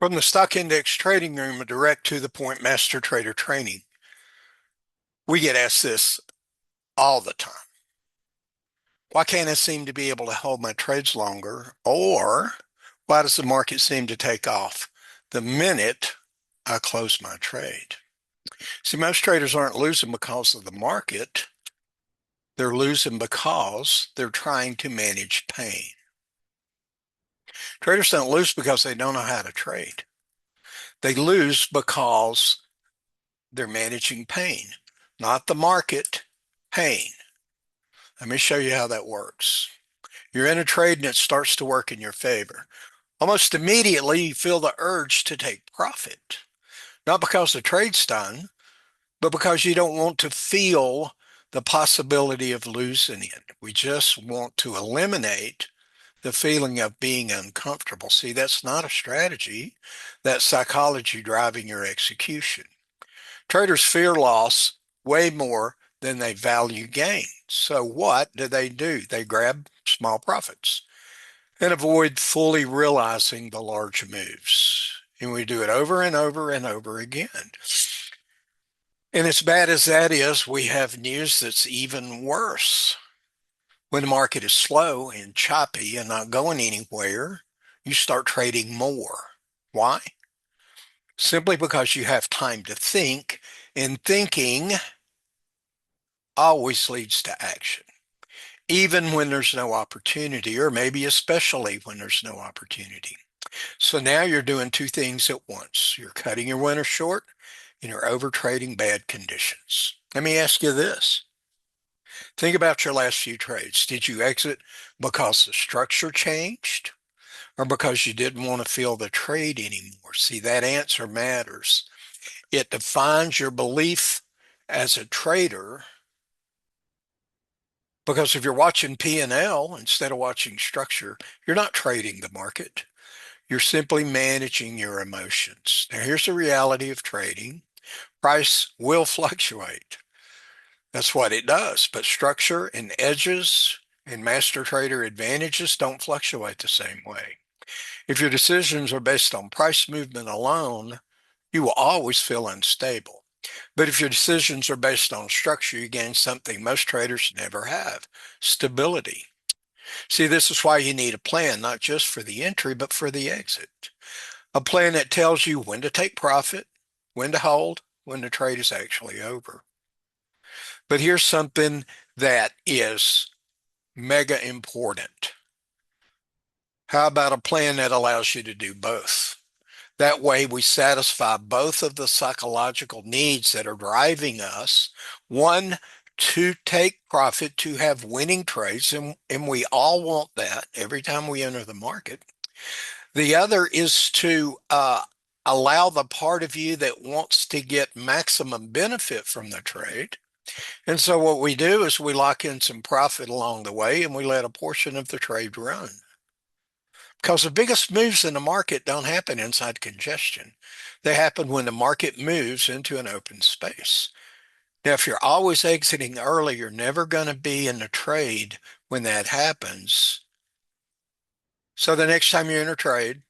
From the stock index trading room, a direct to the point master trader training. We get asked this all the time. Why can't I seem to be able to hold my trades longer? Or why does the market seem to take off the minute I close my trade? See, most traders aren't losing because of the market. They're losing because they're trying to manage pain. Traders don't lose because they don't know how to trade. They lose because they're managing pain, not the market, pain. Let me show you how that works. You're in a trade and it starts to work in your favor. Almost immediately, you feel the urge to take profit, not because the trade's done, but because you don't want to feel the possibility of losing it. We just want to eliminate the feeling of being uncomfortable. See, that's not a strategy. That's psychology driving your execution. Traders fear loss way more than they value gain. So what do? They grab small profits and avoid fully realizing the large moves. And we do it over and over and over again. And as bad as that is, we have news that's even worse. When the market is slow and choppy and not going anywhere, you start trading more. Why? Simply because you have time to think, and thinking always leads to action, even when there's no opportunity, or maybe especially when there's no opportunity. So now you're doing two things at once. You're cutting your winner short and you're over trading bad conditions. Let me ask you this. Think about your last few trades. Did you exit because the structure changed or because you didn't want to feel the trade anymore? See, that answer matters. It defines your belief as a trader, because if you're watching P&L instead of watching structure, you're not trading the market. You're simply managing your emotions. Now, here's the reality of trading. Price will fluctuate. That's what it does. But structure and edges and master trader advantages don't fluctuate the same way. If your decisions are based on price movement alone, you will always feel unstable. But if your decisions are based on structure, you gain something most traders never have: stability. See, this is why you need a plan, not just for the entry, but for the exit. A plan that tells you when to take profit, when to hold, when the trade is actually over. But here's something that is mega important. How about a plan that allows you to do both? That way we satisfy both of the psychological needs that are driving us. One, to take profit, to have winning trades, and we all want that every time we enter the market. The other is to allow the part of you that wants to get maximum benefit from the trade. And so what we do is we lock in some profit along the way and we let a portion of the trade run. Because the biggest moves in the market don't happen inside congestion. They happen when the market moves into an open space. Now, if you're always exiting early, you're never going to be in the trade when that happens. So the next time you're in a trade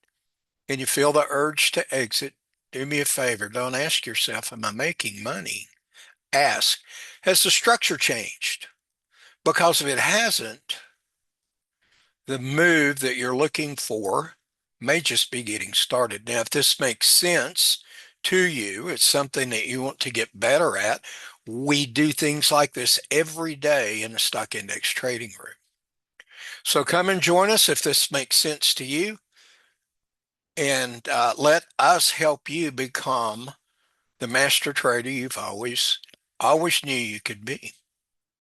and you feel the urge to exit, do me a favor. Don't ask yourself, am I making money? Ask, has the structure changed? Because if it hasn't, the move that you're looking for may just be getting started. Now, if this makes sense to you, it's something that you want to get better at. We do things like this every day in the stock index trading room. So come and join us if this makes sense to you, and let us help you become the master trader you've always knew you could be.